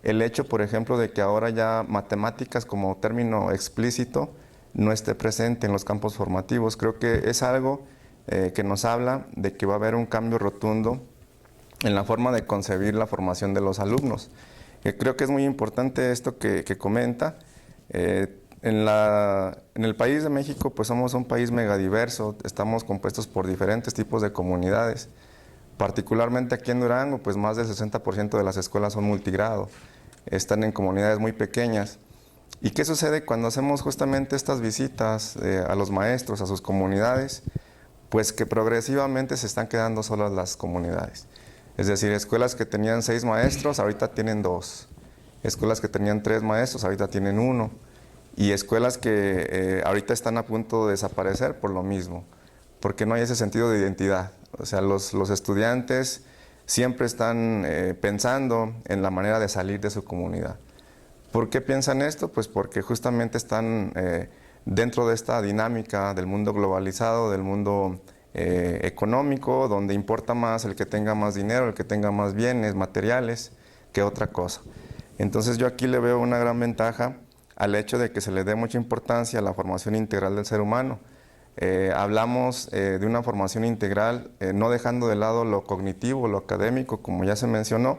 el hecho, por ejemplo, de que ahora ya matemáticas como término explícito no esté presente en los campos formativos. Creo que es algo que nos habla de que va a haber un cambio rotundo en la forma de concebir la formación de los alumnos. Creo que es muy importante esto que comenta. En el país de México, pues somos un país megadiverso, estamos compuestos por diferentes tipos de comunidades. Particularmente aquí en Durango, pues más del 60% de las escuelas son multigrado, están en comunidades muy pequeñas. ¿Y qué sucede cuando hacemos justamente estas visitas a los maestros, a sus comunidades? pues que progresivamente se están quedando solas las comunidades. Es decir, escuelas que tenían 6 maestros, ahorita tienen 2. Escuelas que tenían 3 maestros, ahorita tienen 1. Y escuelas que ahorita están a punto de desaparecer por lo mismo, porque no hay ese sentido de identidad. O sea, los estudiantes siempre están pensando en la manera de salir de su comunidad. ¿Por qué piensan esto? Pues porque justamente están dentro de esta dinámica del mundo globalizado, del mundo económico, donde importa más el que tenga más dinero, el que tenga más bienes materiales que otra cosa. Entonces yo aquí le veo una gran ventaja al hecho de que se le dé mucha importancia a la formación integral del ser humano. Hablamos de una formación integral, no dejando de lado lo cognitivo, lo académico, como ya se mencionó.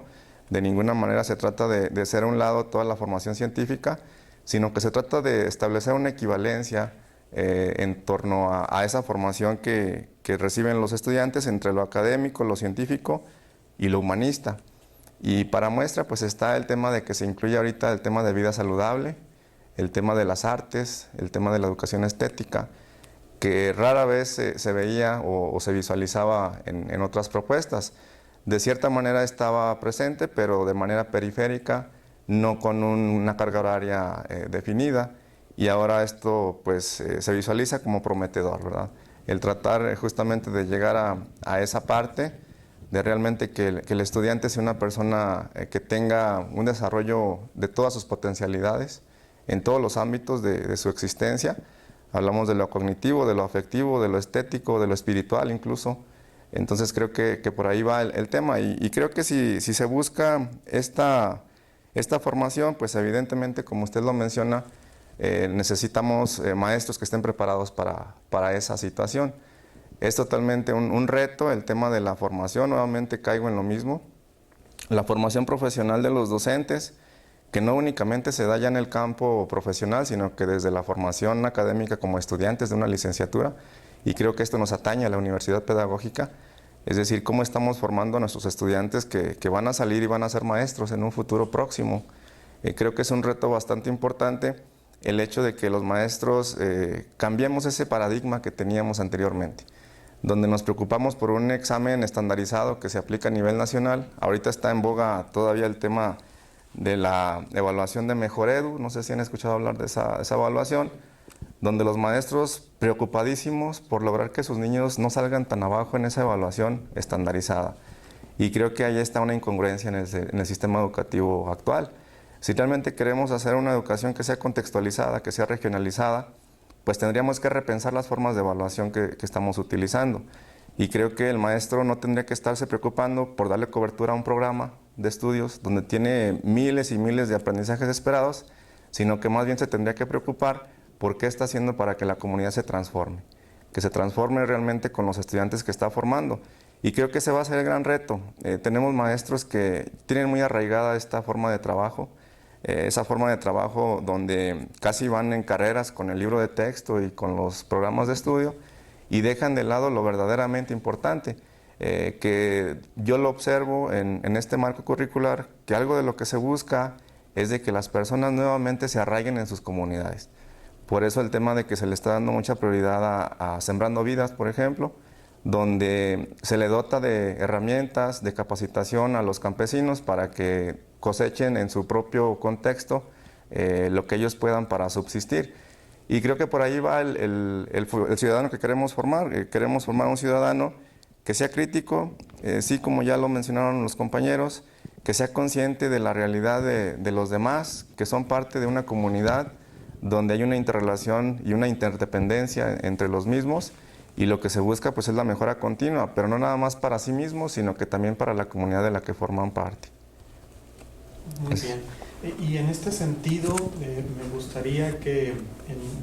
De ninguna manera se trata de hacer a un lado toda la formación científica, sino que se trata de establecer una equivalencia en torno a esa formación que reciben los estudiantes entre lo académico, lo científico y lo humanista. Y para muestra pues está el tema de que se incluye ahorita el tema de vida saludable, el tema de las artes, el tema de la educación estética, que rara vez se veía o se visualizaba en otras propuestas. De cierta manera estaba presente, pero de manera periférica, no con una carga horaria definida, y ahora esto pues se visualiza como prometedor, ¿verdad? El tratar justamente de llegar a esa parte, de realmente que el estudiante sea una persona que tenga un desarrollo de todas sus potencialidades, en todos los ámbitos de su existencia. Hablamos de lo cognitivo, de lo afectivo, de lo estético, de lo espiritual incluso. Entonces creo que por ahí va el tema, y creo que si se busca esta formación, pues evidentemente, como usted lo menciona, necesitamos maestros que estén preparados para esa situación. Es totalmente un reto el tema de la formación, nuevamente caigo en lo mismo. La formación profesional de los docentes, que no únicamente se da ya en el campo profesional, sino que desde la formación académica como estudiantes de una licenciatura, y creo que esto nos atañe a la universidad pedagógica, es decir, cómo estamos formando a nuestros estudiantes que van a salir y van a ser maestros en un futuro próximo. Creo que es un reto bastante importante el hecho de que los maestros cambiemos ese paradigma que teníamos anteriormente, donde nos preocupamos por un examen estandarizado que se aplica a nivel nacional. Ahorita está en boga todavía el tema de la evaluación de Mejor Edu, no sé si han escuchado hablar de esa evaluación, donde los maestros preocupadísimos por lograr que sus niños no salgan tan abajo en esa evaluación estandarizada. Y creo que ahí está una incongruencia en el sistema educativo actual. Si realmente queremos hacer una educación que sea contextualizada, que sea regionalizada, pues tendríamos que repensar las formas de evaluación que estamos utilizando. Y creo que el maestro no tendría que estarse preocupando por darle cobertura a un programa de estudios donde tiene miles y miles de aprendizajes esperados, sino que más bien se tendría que preocupar por qué está haciendo para que la comunidad se transforme realmente con los estudiantes que está formando. Y creo que ese va a ser el gran reto. Tenemos maestros que tienen muy arraigada esta forma de trabajo, esa forma de trabajo donde casi van en carreras con el libro de texto y con los programas de estudio, y dejan de lado lo verdaderamente importante, que yo lo observo en este marco curricular, que algo de lo que se busca es de que las personas nuevamente se arraiguen en sus comunidades. Por eso el tema de que se le está dando mucha prioridad a Sembrando Vidas, por ejemplo, donde se le dota de herramientas, de capacitación a los campesinos para que cosechen en su propio contexto lo que ellos puedan para subsistir. Y creo que por ahí va el ciudadano que queremos formar. Queremos formar un ciudadano que sea crítico, sí, como ya lo mencionaron los compañeros, que sea consciente de la realidad de los demás, que son parte de una comunidad donde hay una interrelación y una interdependencia entre los mismos, y lo que se busca pues es la mejora continua, pero no nada más para sí mismos, sino que también para la comunidad de la que forman parte. Muy bien. Y en este sentido, me gustaría que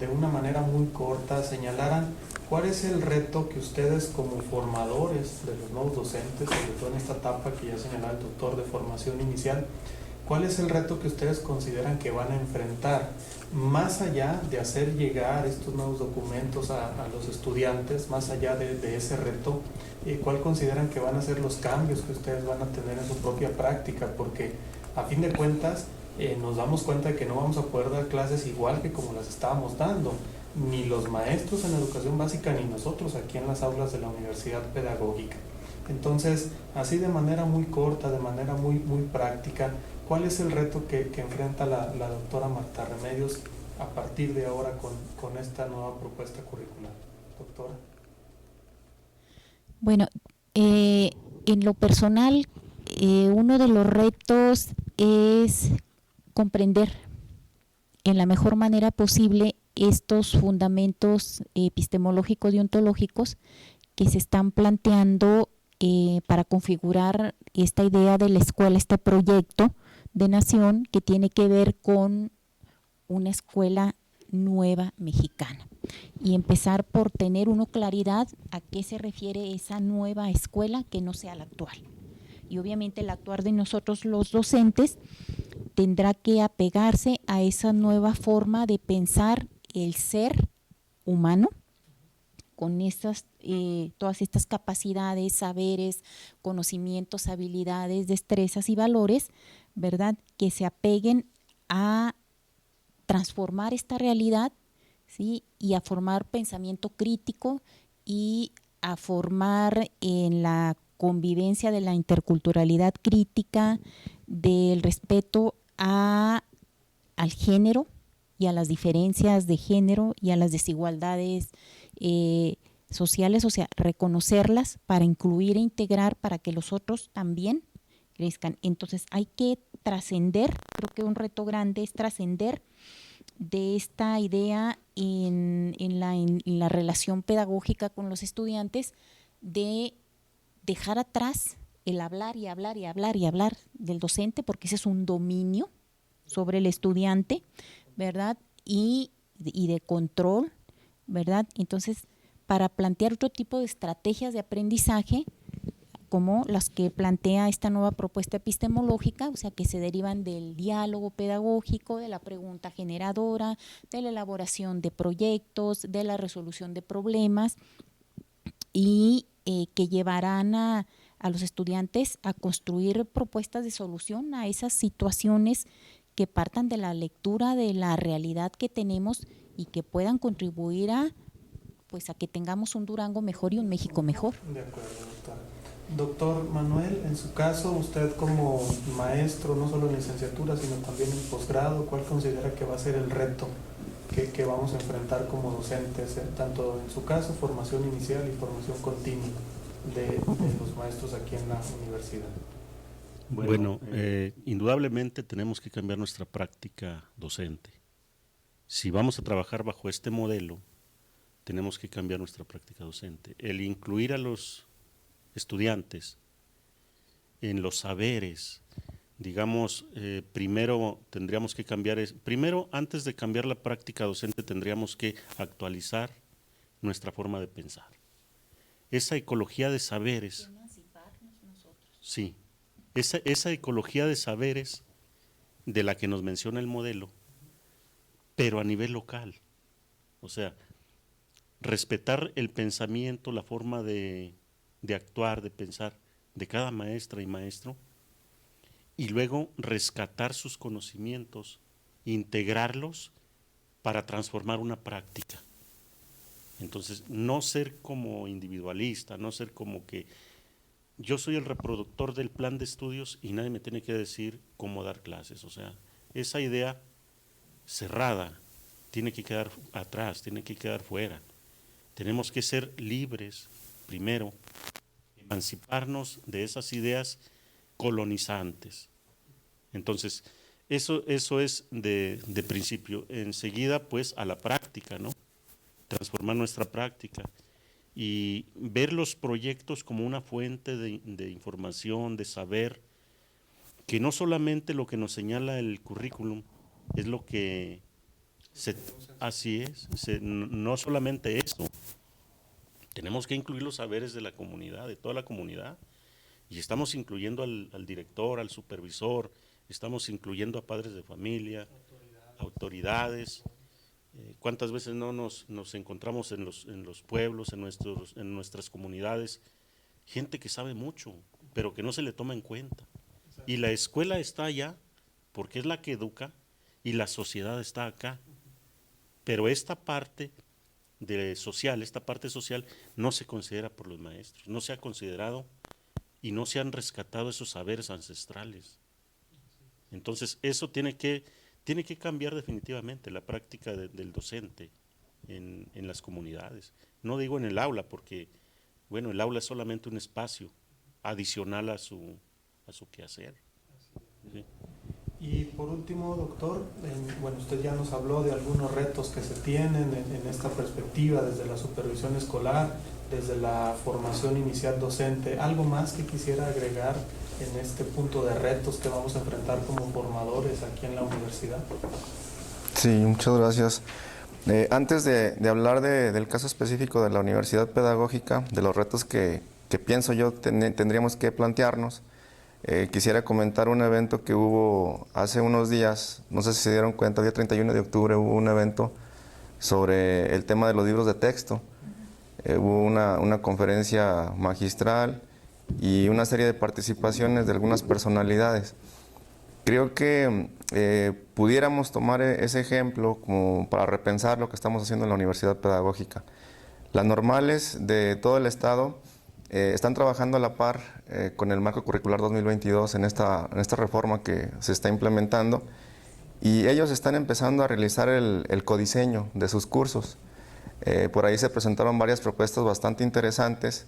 de una manera muy corta señalaran cuál es el reto que ustedes como formadores de los nuevos docentes, sobre todo en esta etapa que ya señalaba el doctor de formación inicial, ¿cuál es el reto que ustedes consideran que van a enfrentar? Más allá de hacer llegar estos nuevos documentos a los estudiantes, más allá de ese reto, ¿cuál consideran que van a ser los cambios que ustedes van a tener en su propia práctica? Porque a fin de cuentas nos damos cuenta de que no vamos a poder dar clases igual que como las estábamos dando. ni los maestros en educación básica ni nosotros aquí en las aulas de la universidad pedagógica. Entonces, así de manera muy corta, de manera muy práctica, ¿cuál es el reto que enfrenta la doctora Marta Remedios a partir de ahora con esta nueva propuesta curricular? Doctora. Bueno, en lo personal, uno de los retos es comprender en la mejor manera posible estos fundamentos epistemológicos y ontológicos que se están planteando para configurar esta idea de la escuela, este proyecto de nación que tiene que ver con una escuela nueva mexicana, y empezar por tener claridad a qué se refiere esa nueva escuela que no sea la actual. Y obviamente el actuar de nosotros los docentes tendrá que apegarse a esa nueva forma de pensar el ser humano, con todas estas capacidades, saberes, conocimientos, habilidades, destrezas y valores, ¿verdad?, que se apeguen a transformar esta realidad, ¿sí?, y a formar pensamiento crítico y a formar en la convivencia de la interculturalidad crítica, del respeto al género y a las diferencias de género y a las desigualdades sociales, o sea, reconocerlas para incluir e integrar para que los otros también crezcan. Entonces hay que trascender, creo que un reto grande es trascender de esta idea en la relación pedagógica con los estudiantes, de dejar atrás el hablar y hablar y hablar y hablar del docente, porque ese es un dominio sobre el estudiante, ¿verdad? Y de control, ¿verdad? Entonces, para plantear otro tipo de estrategias de aprendizaje, como las que plantea esta nueva propuesta epistemológica, o sea, que se derivan del diálogo pedagógico, de la pregunta generadora, de la elaboración de proyectos, de la resolución de problemas, y que llevarán a los estudiantes a construir propuestas de solución a esas situaciones que partan de la lectura de la realidad que tenemos y que puedan contribuir a que tengamos un Durango mejor y un México mejor. De acuerdo, doctora. Doctor Manuel, en su caso, usted como maestro, no solo en licenciatura, sino también en posgrado, ¿cuál considera que va a ser el reto que vamos a enfrentar como docentes, tanto en su caso, formación inicial y formación continua de los maestros aquí en la universidad? Bueno, indudablemente tenemos que cambiar nuestra práctica docente. Si vamos a trabajar bajo este modelo, tenemos que cambiar nuestra práctica docente. El incluir a los estudiantes en los saberes, digamos, primero tendríamos que cambiar, primero antes de cambiar la práctica docente tendríamos que actualizar nuestra forma de pensar. Esa ecología de saberes, sí, esa ecología de saberes de la que nos menciona el modelo, pero a nivel local, o sea, respetar el pensamiento, la forma de actuar, de pensar de cada maestra y maestro, y luego rescatar sus conocimientos, integrarlos para transformar una práctica. Entonces, no ser como individualista, no ser como que yo soy el reproductor del plan de estudios y nadie me tiene que decir cómo dar clases. O sea, esa idea cerrada tiene que quedar atrás, tiene que quedar fuera. Tenemos que ser libres, primero, emanciparnos de esas ideas colonizantes. Entonces, eso es de principio. Enseguida, pues, a la práctica, ¿no? Transformar nuestra práctica y ver los proyectos como una fuente de información, de saber, que no solamente lo que nos señala el currículum es lo que así es, no solamente eso, tenemos que incluir los saberes de la comunidad, de toda la comunidad, y estamos incluyendo al director, al supervisor, estamos incluyendo a padres de familia, autoridades. ¿Cuántas veces no nos encontramos en los pueblos, en nuestras comunidades, gente que sabe mucho, pero que no se le toma en cuenta? Y la escuela está allá porque es la que educa y la sociedad está acá. Pero esta parte esta parte social no se considera por los maestros, no se ha considerado y no se han rescatado esos saberes ancestrales. Entonces eso tiene que cambiar definitivamente la práctica del docente en las comunidades. No digo en el aula porque, bueno, el aula es solamente un espacio adicional a su quehacer. ¿Sí? Y por último, doctor, bueno, usted ya nos habló de algunos retos que se tienen en esta perspectiva, desde la supervisión escolar, desde la formación inicial docente. ¿Algo más que quisiera agregar en este punto de retos que vamos a enfrentar como formadores aquí en la universidad? Sí, muchas gracias. Antes de hablar del caso específico de la Universidad Pedagógica, de los retos que pienso yo tendríamos que plantearnos, quisiera comentar un evento que hubo hace unos días, no sé si se dieron cuenta, el día 31 de octubre hubo un evento sobre el tema de los libros de texto. Hubo una conferencia magistral y una serie de participaciones de algunas personalidades. Creo que pudiéramos tomar ese ejemplo como para repensar lo que estamos haciendo en la Universidad Pedagógica. Las normales de todo el estado están trabajando a la par con el marco curricular 2022 en esta reforma que se está implementando, y ellos están empezando a realizar el codiseño de sus cursos. Por ahí se presentaron varias propuestas bastante interesantes,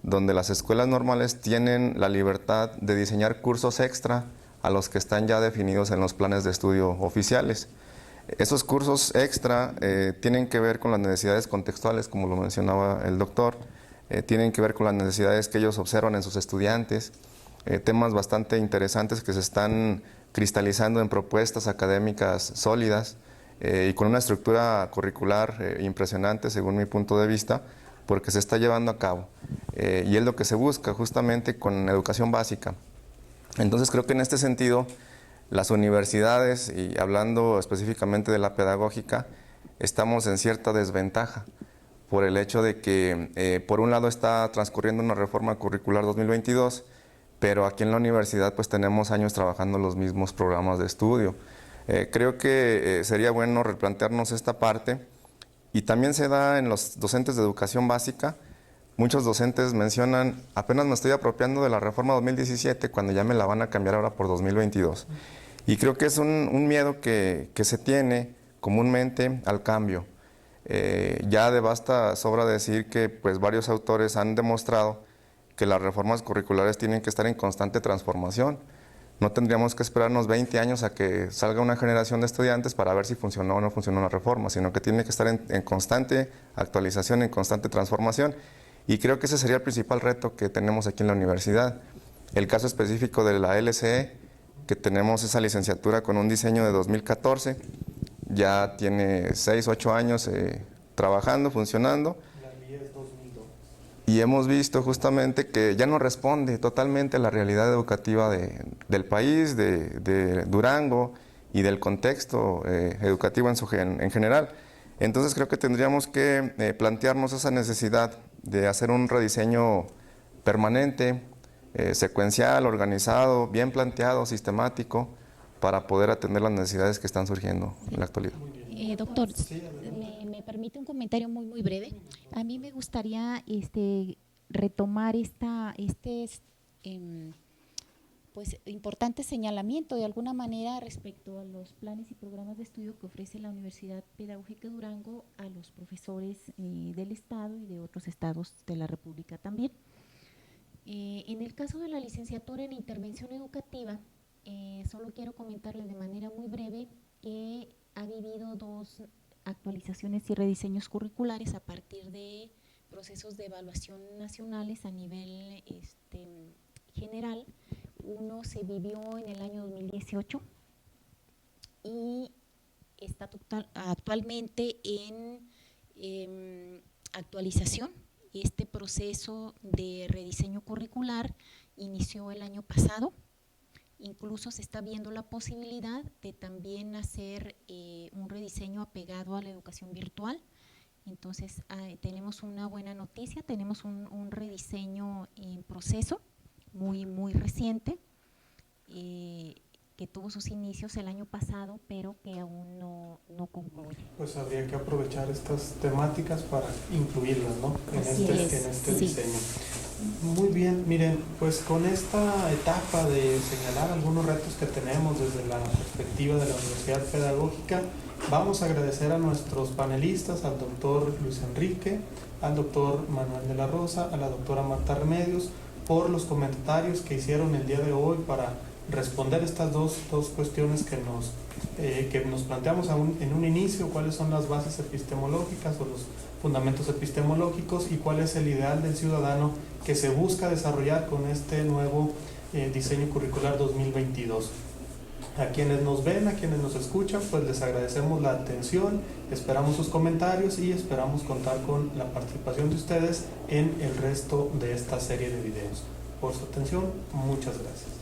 donde las escuelas normales tienen la libertad de diseñar cursos extra a los que están ya definidos en los planes de estudio oficiales. Esos cursos extra tienen que ver con las necesidades contextuales, como lo mencionaba el doctor, tienen que ver con las necesidades que ellos observan en sus estudiantes, temas bastante interesantes que se están cristalizando en propuestas académicas sólidas y con una estructura curricular impresionante según mi punto de vista, porque se está llevando a cabo y es lo que se busca justamente con educación básica. Entonces creo que en este sentido las universidades, y hablando específicamente de la pedagógica, estamos en cierta desventaja por el hecho de que por un lado está transcurriendo una reforma curricular 2022, pero aquí en la universidad pues tenemos años trabajando los mismos programas de estudio. Creo que sería bueno replantearnos esta parte, y también se da en los docentes de educación básica. Muchos docentes mencionan, apenas me estoy apropiando de la reforma 2017 cuando ya me la van a cambiar ahora por 2022. Y creo que es un miedo que se tiene comúnmente al cambio. Ya de basta sobra decir que pues, varios autores han demostrado que las reformas curriculares tienen que estar en constante transformación. No tendríamos que esperarnos 20 años a que salga una generación de estudiantes para ver si funcionó o no funcionó una reforma, sino que tiene que estar en constante actualización, en constante transformación. Y creo que ese sería el principal reto que tenemos aquí en la universidad. El caso específico de la LCE, que tenemos esa licenciatura con un diseño de 2014, ya tiene 6, 8 años trabajando, funcionando. La guía es 2002. Y hemos visto justamente que ya no responde totalmente a la realidad educativa del país, de Durango y del contexto educativo en general. Entonces creo que tendríamos que plantearnos esa necesidad de hacer un rediseño permanente, secuencial, organizado, bien planteado, sistemático, para poder atender las necesidades que están surgiendo en la actualidad. Doctor, me permite un comentario muy breve. A mí me gustaría retomar pues importante señalamiento de alguna manera respecto a los planes y programas de estudio que ofrece la Universidad Pedagógica de Durango a los profesores del estado y de otros estados de la República también. En el caso de la licenciatura en intervención educativa, solo quiero comentarles de manera muy breve que ha vivido 2 actualizaciones y rediseños curriculares a partir de procesos de evaluación nacionales a nivel general. Uno se vivió en el año 2018 y está actualmente en actualización. Este proceso de rediseño curricular inició el año pasado. Incluso se está viendo la posibilidad de también hacer un rediseño apegado a la educación virtual. Entonces, tenemos una buena noticia, tenemos un rediseño en proceso muy reciente que tuvo sus inicios el año pasado, pero que aún no concluye. Pues habría que aprovechar estas temáticas para incluirlas, ¿no? En Así este es, diseño. Muy bien, miren, pues con esta etapa de señalar algunos retos que tenemos desde la perspectiva de la Universidad Pedagógica, vamos a agradecer a nuestros panelistas, al doctor Luis Enrique, al doctor Manuel de la Rosa, a la doctora Marta Remedios, por los comentarios que hicieron el día de hoy para responder estas dos cuestiones que nos planteamos en un inicio: cuáles son las bases epistemológicas o los fundamentos epistemológicos y cuál es el ideal del ciudadano que se busca desarrollar con este nuevo diseño curricular 2022. A quienes nos ven, a quienes nos escuchan, pues les agradecemos la atención, esperamos sus comentarios y esperamos contar con la participación de ustedes en el resto de esta serie de videos. Por su atención, muchas gracias.